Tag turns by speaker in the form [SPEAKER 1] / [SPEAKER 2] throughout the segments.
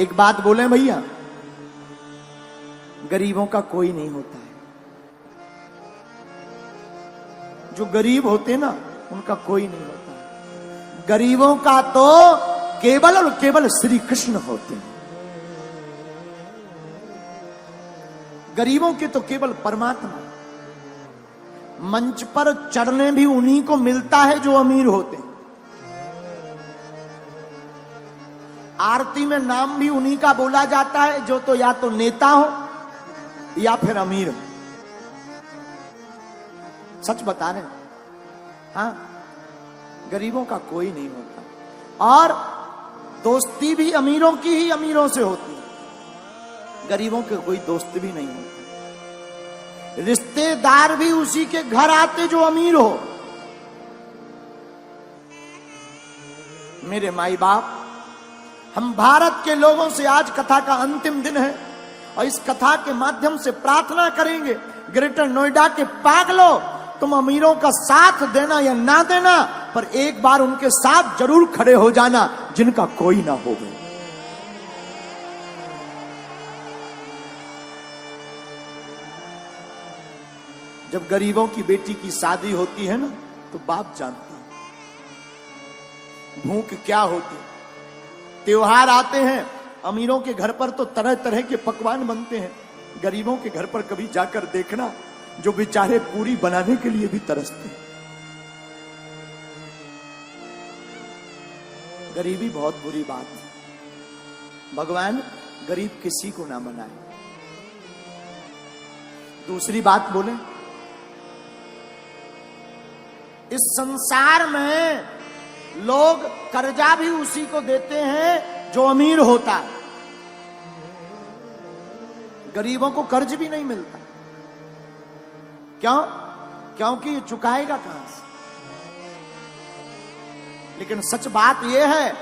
[SPEAKER 1] एक बात बोले भैया, गरीबों का कोई नहीं होता है। जो गरीब होते ना उनका कोई नहीं होता है। गरीबों का तो केवल और केवल श्री कृष्ण होते हैं। गरीबों के तो केवल परमात्मा। मंच पर चढ़ने भी उन्हीं को मिलता है जो अमीर होते हैं। आरती में नाम भी उन्हीं का बोला जाता है जो तो या तो नेता हो या फिर अमीर हो। सच बता रहे हैं। हाँ, गरीबों का कोई नहीं होता। और दोस्ती भी अमीरों की ही अमीरों से होती है। गरीबों के कोई दोस्त भी नहीं होता। रिश्तेदार भी उसी के घर आते जो अमीर हो। मेरे माई बाप, हम भारत के लोगों से आज कथा का अंतिम दिन है और इस कथा के माध्यम से प्रार्थना करेंगे, ग्रेटर नोएडा के पागलों, तुम अमीरों का साथ देना या ना देना, पर एक बार उनके साथ जरूर खड़े हो जाना जिनका कोई ना हो गए। जब गरीबों की बेटी की शादी होती है ना तो बाप जानता है भूख क्या होती। त्योहार आते हैं, अमीरों के घर पर तो तरह तरह के पकवान बनते हैं। गरीबों के घर पर कभी जाकर देखना, जो बेचारे पूरी बनाने के लिए भी तरसते हैं। गरीबी बहुत बुरी बात है। भगवान गरीब किसी को ना बनाए। दूसरी बात बोले, इस संसार में लोग कर्जा भी उसी को देते हैं जो अमीर होता है। गरीबों को कर्ज भी नहीं मिलता। क्यों? क्योंकि ये चुकाएगा कहां से। लेकिन सच बात यह है,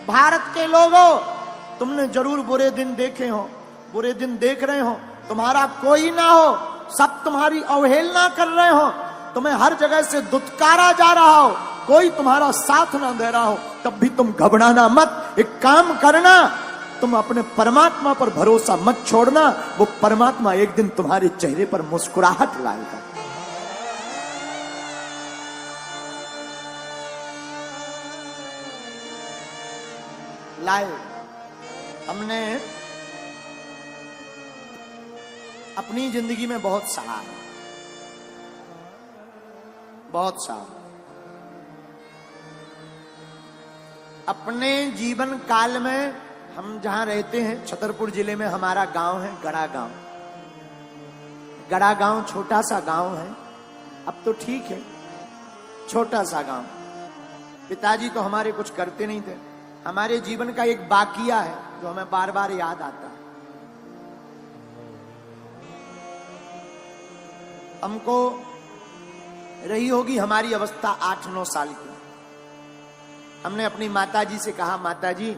[SPEAKER 1] भारत के लोगों, तुमने जरूर बुरे दिन देखे हो, बुरे दिन देख रहे हो। तुम्हारा कोई ना हो, सब तुम्हारी अवहेलना कर रहे हो, तुम्हें हर जगह से दुत्कारा जा रहा हो, कोई तुम्हारा साथ ना दे रहा हो, तब भी तुम घबराना मत। एक काम करना, तुम अपने परमात्मा पर भरोसा मत छोड़ना। वो परमात्मा एक दिन तुम्हारे चेहरे पर मुस्कुराहट लाएगा। लाए। हमने अपनी जिंदगी में बहुत सहा है, बहुत सहा। अपने जीवन काल में हम जहां रहते हैं, छतरपुर जिले में हमारा गांव है गड़ा गांव। गड़ा गांव छोटा सा गांव है, अब तो ठीक है, छोटा सा गांव। पिताजी तो हमारे कुछ करते नहीं थे। हमारे जीवन का एक बाकिया है जो हमें बार बार याद आता है। हमको रही होगी हमारी अवस्था 8-9 साल की। हमने अपनी माताजी से कहा, माताजी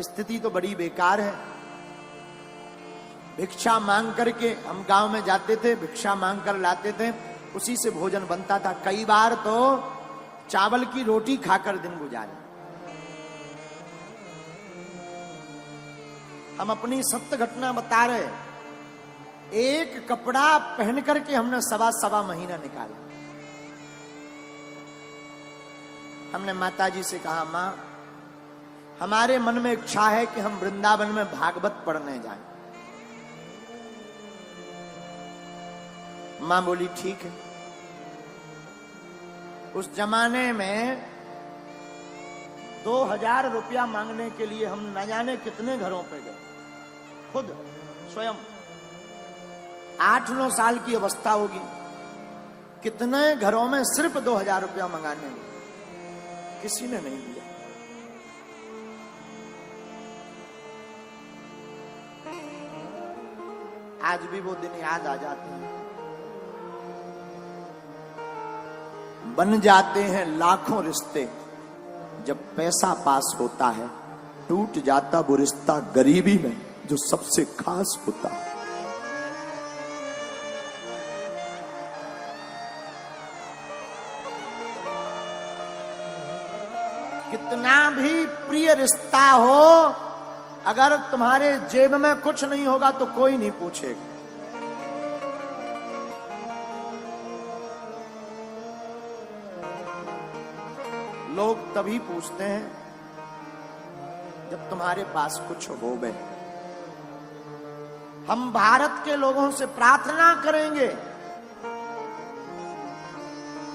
[SPEAKER 1] स्थिति तो बड़ी बेकार है। भिक्षा मांग करके हम गांव में जाते थे, भिक्षा मांग कर लाते थे, उसी से भोजन बनता था। कई बार तो चावल की रोटी खाकर दिन गुजारे। हम अपनी सत्य घटना बता रहे। एक कपड़ा पहन करके हमने सवा महीना निकाला। हमने माताजी से कहा, मां हमारे मन में इच्छा है कि हम वृंदावन में भागवत पढ़ने जाएं। मां बोली ठीक है। उस जमाने में 2000 रुपया मांगने के लिए हम न जाने कितने घरों पे गए, खुद स्वयं। 8-9 साल की अवस्था होगी, कितने घरों में सिर्फ 2000 रुपया मंगाने में, किसी ने नहीं दिया। आज भी वो दिन याद आ जाते हैं। बन जाते हैं लाखों रिश्ते, जब पैसा पास होता है टूट जाता वो रिश्ता गरीबी में जो सबसे खास होता है। कितना भी प्रिय रिश्ता हो, अगर तुम्हारे जेब में कुछ नहीं होगा तो कोई नहीं पूछेगा। लोग तभी पूछते हैं जब तुम्हारे पास कुछ होवे। हम भारत के लोगों से प्रार्थना करेंगे,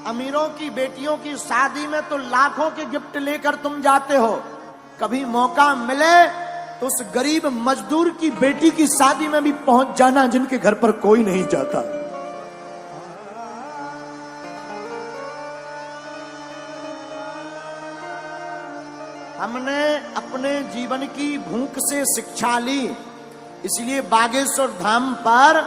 [SPEAKER 1] अमीरों की बेटियों की शादी में तो लाखों के गिफ्ट लेकर तुम जाते हो, कभी मौका मिले तो उस गरीब मजदूर की बेटी की शादी में भी पहुंच जाना जिनके घर पर कोई नहीं जाता। हमने अपने जीवन की भूख से शिक्षा ली, इसलिए बागेश्वर धाम पर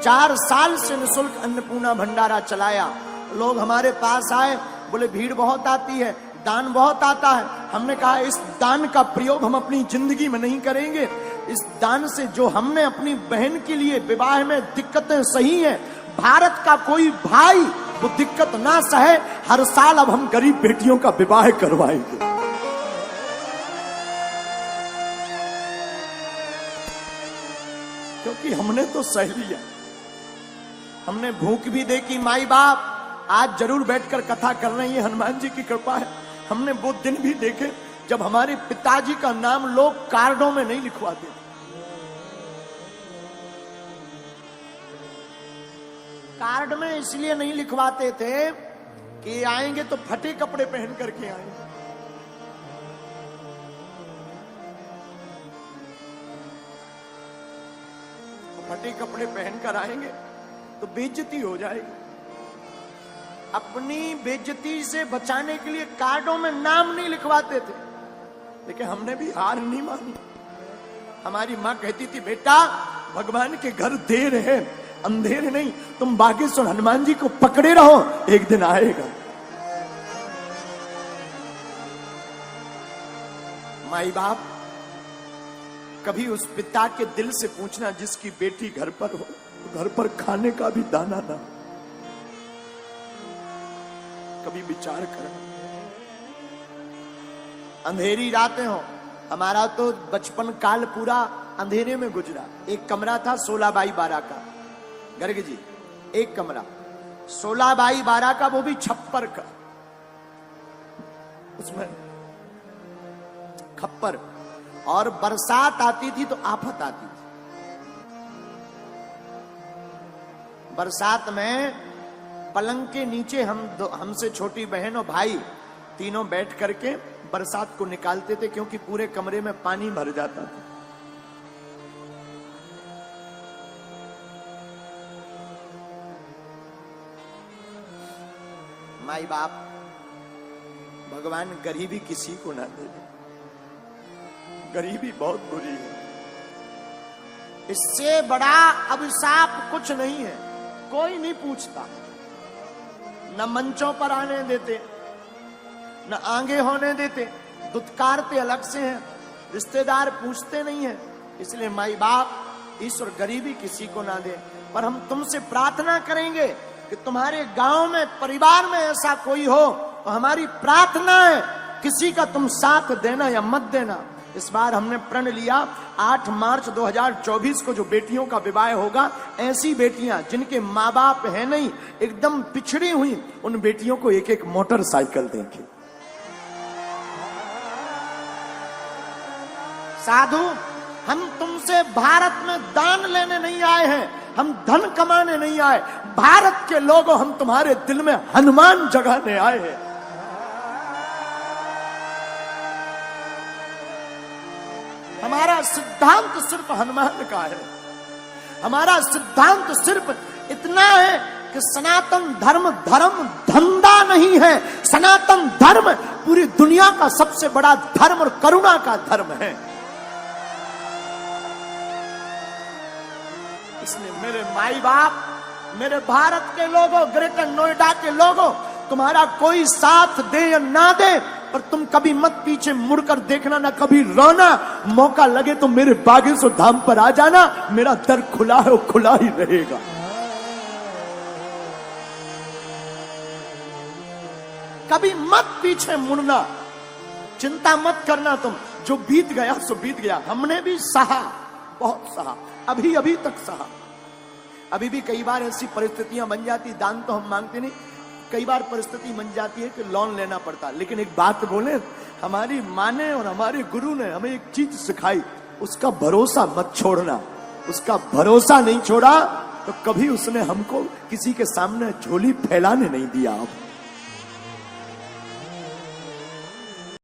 [SPEAKER 1] 4 साल से निःशुल्क अन्नपूर्णा भंडारा चलाया। लोग हमारे पास आए, बोले भीड़ बहुत आती है, दान बहुत आता है। हमने कहा इस दान का प्रयोग हम अपनी जिंदगी में नहीं करेंगे। इस दान से जो हमने अपनी बहन के लिए विवाह में दिक्कतें सही हैं, भारत का कोई भाई वो दिक्कत ना सहे। हर साल अब हम गरीब बेटियों का विवाह करवाएंगे। क्योंकि हमने तो सह लिया, हमने भूख भी देखी। माई बाप आज जरूर बैठकर कथा कर रहे हैं, ये हनुमान जी की कृपा है। हमने वो दिन भी देखे जब हमारे पिताजी का नाम लोग कार्डों में नहीं लिखवाते। कार्ड में इसलिए नहीं लिखवाते थे कि आएंगे तो फटे कपड़े पहन करके आएंगे। फटे कपड़े पहनकर आएंगे तो बेइज्जती हो जाएगी। अपनी बेइज्जती से बचाने के लिए कार्डों में नाम नहीं लिखवाते थे, लेकिन हमने भी हार नहीं मानी। हमारी मां कहती थी बेटा भगवान के घर देर है अंधेर नहीं, तुम बागेश्वर हनुमान जी को पकड़े रहो, एक दिन आएगा। माई बाप कभी उस पिता के दिल से पूछना जिसकी बेटी घर पर हो, घर पर खाने का भी दाना ना, कभी विचार करना। अंधेरी रातें हो, हमारा तो बचपन काल पूरा अंधेरे में गुजरा। एक कमरा था 16 बाई 12 का, गर्ग जी एक कमरा 16 बाई 12 का, वो भी छप्पर का, उसमें खप्पर। और बरसात आती थी तो आफत आती थी। बरसात में पलंग के नीचे हमसे छोटी बहन और भाई तीनों बैठ करके बरसात को निकालते थे, क्योंकि पूरे कमरे में पानी भर जाता था। माई बाप भगवान गरीबी किसी को ना दे, गरीबी बहुत बुरी है। इससे बड़ा अभिशाप कुछ नहीं है। कोई नहीं पूछता, न मंचों पर आने देते, न आगे होने देते, दुत्कारते अलग से हैं, रिश्तेदार पूछते नहीं है। इसलिए माई बाप ईश्वर गरीबी किसी को ना दे। पर हम तुमसे प्रार्थना करेंगे कि तुम्हारे गांव में परिवार में ऐसा कोई हो तो हमारी प्रार्थना है किसी का तुम साथ देना या मत देना। इस बार हमने प्रण लिया 8 मार्च 2024 को जो बेटियों का विवाह होगा, ऐसी बेटियां जिनके माँ बाप है नहीं, एकदम पिछड़ी हुई, उन बेटियों को एक एक मोटरसाइकिल देंगे। साधु हम तुमसे भारत में दान लेने नहीं आए हैं, हम धन कमाने नहीं आए। भारत के लोगों हम तुम्हारे दिल में हनुमान जगाने आए हैं। हमारा सिद्धांत सिर्फ हनुमान का है। हमारा सिद्धांत सिर्फ इतना है कि सनातन धर्म धर्म धंधा नहीं है। सनातन धर्म पूरी दुनिया का सबसे बड़ा धर्म और करुणा का धर्म है। इसलिए मेरे माई बाप, मेरे भारत के लोगों, ग्रेटर नोएडा के लोगों, तुम्हारा कोई साथ दे या ना दे, पर तुम कभी मत पीछे मुड़कर देखना, ना कभी रोना। मौका लगे तो मेरे बागेश्वर धाम पर आ जाना, मेरा दर खुला है, वो खुला ही रहेगा। कभी मत पीछे मुड़ना, चिंता मत करना। तुम जो बीत गया सो बीत गया। हमने भी सहा, बहुत सहा, अभी अभी तक सहा। अभी भी कई बार ऐसी परिस्थितियां बन जाती, दान तो हम मांगते नहीं, कई बार परिस्थिति बन जाती है कि लोन लेना पड़ता। लेकिन एक बात बोले, हमारी माँ ने और हमारे गुरु ने हमें एक चीज सिखाई, उसका भरोसा मत छोड़ना। उसका भरोसा नहीं छोड़ा तो कभी उसने हमको किसी के सामने झोली फैलाने नहीं दिया।